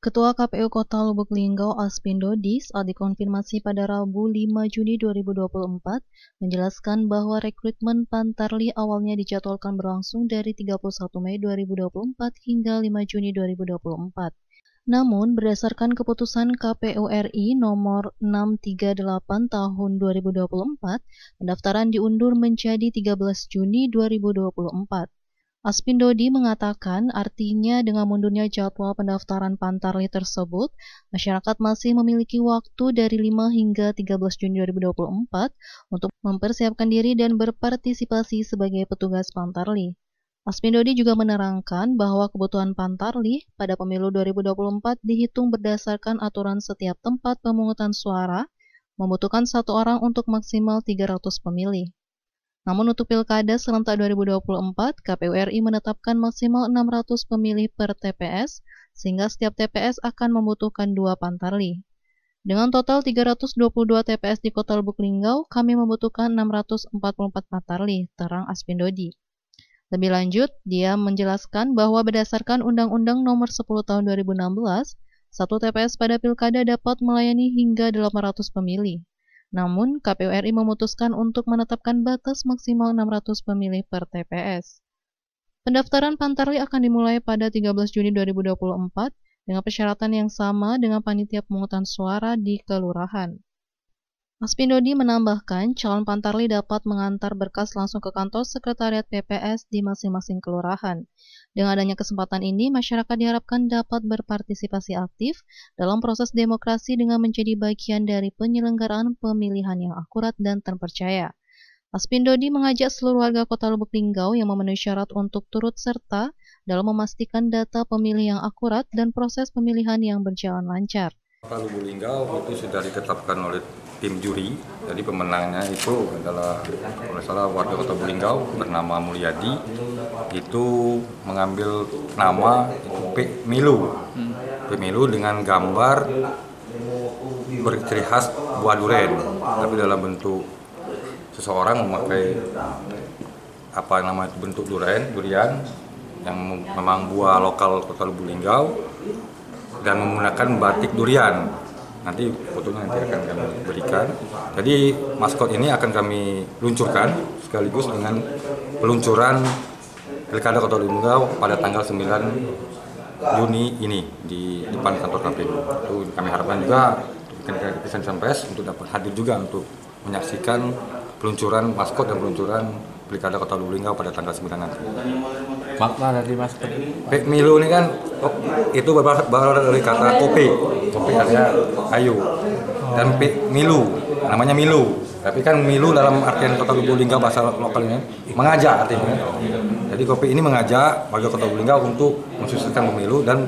Ketua KPU Kota Lubuk Linggau Aspindo Dodi saat dikonfirmasi pada Rabu 5 Juni 2024 menjelaskan bahwa rekrutmen Pantarli awalnya dijadwalkan berlangsung dari 31 Mei 2024 hingga 5 Juni 2024. Namun, berdasarkan keputusan KPU RI nomor 638 tahun 2024, pendaftaran diundur menjadi 13 Juni 2024. Aspindo Dodi mengatakan artinya dengan mundurnya jadwal pendaftaran Pantarli tersebut, masyarakat masih memiliki waktu dari 5 hingga 13 Juni 2024 untuk mempersiapkan diri dan berpartisipasi sebagai petugas Pantarli. Aspindo Dodi juga menerangkan bahwa kebutuhan Pantarli pada pemilu 2024 dihitung berdasarkan aturan setiap tempat pemungutan suara, membutuhkan 1 orang untuk maksimal 300 pemilih. Namun untuk Pilkada serentak 2024, KPU RI menetapkan maksimal 600 pemilih per TPS, sehingga setiap TPS akan membutuhkan 2 Pantarli. Dengan total 322 TPS di Kota Lubuk Linggau, kami membutuhkan 644 Pantarli, terang Aspindo Dodi. Lebih lanjut, dia menjelaskan bahwa berdasarkan Undang-Undang Nomor 10 Tahun 2016, 1 TPS pada Pilkada dapat melayani hingga 800 pemilih. Namun, KPU RI memutuskan untuk menetapkan batas maksimal 600 pemilih per TPS. Pendaftaran Pantarli akan dimulai pada 13 Juni 2024 dengan persyaratan yang sama dengan panitia pemungutan suara di kelurahan. Aspindo Dodi menambahkan, calon Pantarli dapat mengantar berkas langsung ke kantor sekretariat PPS di masing-masing kelurahan. Dengan adanya kesempatan ini, masyarakat diharapkan dapat berpartisipasi aktif dalam proses demokrasi dengan menjadi bagian dari penyelenggaraan pemilihan yang akurat dan terpercaya. Aspindo Dodi mengajak seluruh warga Kota Lubuk Linggau yang memenuhi syarat untuk turut serta dalam memastikan data pemilih yang akurat dan proses pemilihan yang berjalan lancar. Kota Lubuk Linggau itu sudah ditetapkan oleh tim juri, jadi pemenangnya itu adalah kalau salah warga Kota Lubuk Linggau bernama Mulyadi, itu mengambil nama Pemilu dengan gambar berciri khas buah durian, tapi dalam bentuk seseorang memakai bentuk durian yang memang buah lokal Kota Lubuk Linggau dan menggunakan batik durian. Nanti fotonya akan kami berikan. Jadi maskot ini akan kami luncurkan sekaligus dengan peluncuran Pilkada Kota Lubuk Linggau pada tanggal 9 Juni ini di depan kantor KPU. Itu kami harapkan juga rekan-rekan pers untuk dapat hadir juga untuk menyaksikan peluncuran maskot dan peluncuran Pilkada Kota Lubuk Linggau pada tanggal 9 nanti. Makna dari maskot Pemilu ini kan itu baru dari kata kopi artinya kayu, dan milu namanya milu, tapi kan milu dalam artian Kota Lubuk Linggau bahasa lokalnya mengajak artinya. Jadi kopi ini mengajak warga Kota Lubuk Linggau untuk mensukseskan pemilu dan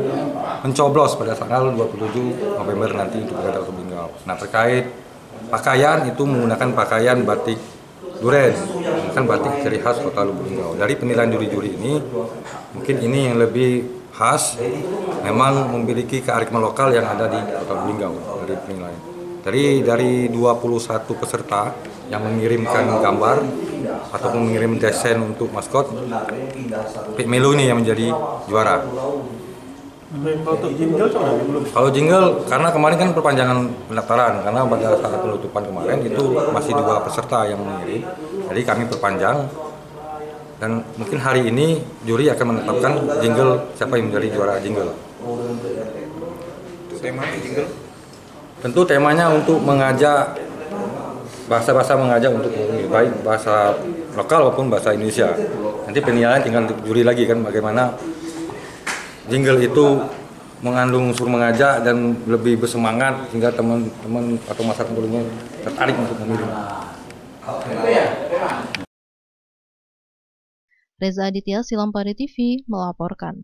mencoblos pada tanggal 27 November nanti untuk Pilkada Kota Lubuk Linggau. Nah, terkait pakaian itu menggunakan pakaian batik duren, kan batik ciri khas Kota Lubuk Linggau. Dari penilaian juri-juri ini, mungkin ini yang lebih khas, memang memiliki kearifan lokal yang ada di Kota Lubuk Linggau dari penilaian. Dari 21 peserta yang mengirimkan gambar ataupun mengirim desain untuk maskot, Pemilu ini yang menjadi juara. Kalau jingle, karena kemarin kan perpanjangan pendaftaran, karena pada saat penutupan kemarin itu masih 2 peserta yang mengirim, jadi kami perpanjang dan mungkin hari ini juri akan menetapkan jingle siapa yang menjadi juara jingle. temanya jingle? Tentu temanya untuk mengajak bahasa-bahasa mengajak untuk baik bahasa lokal maupun bahasa Indonesia. Nanti penilaian tinggal juri lagi kan bagaimana jingle itu mengandung unsur mengajak dan lebih bersemangat sehingga teman-teman atau masyarakat dulunya tertarik untuk memilih. Reza Aditya, Silampari TV, melaporkan.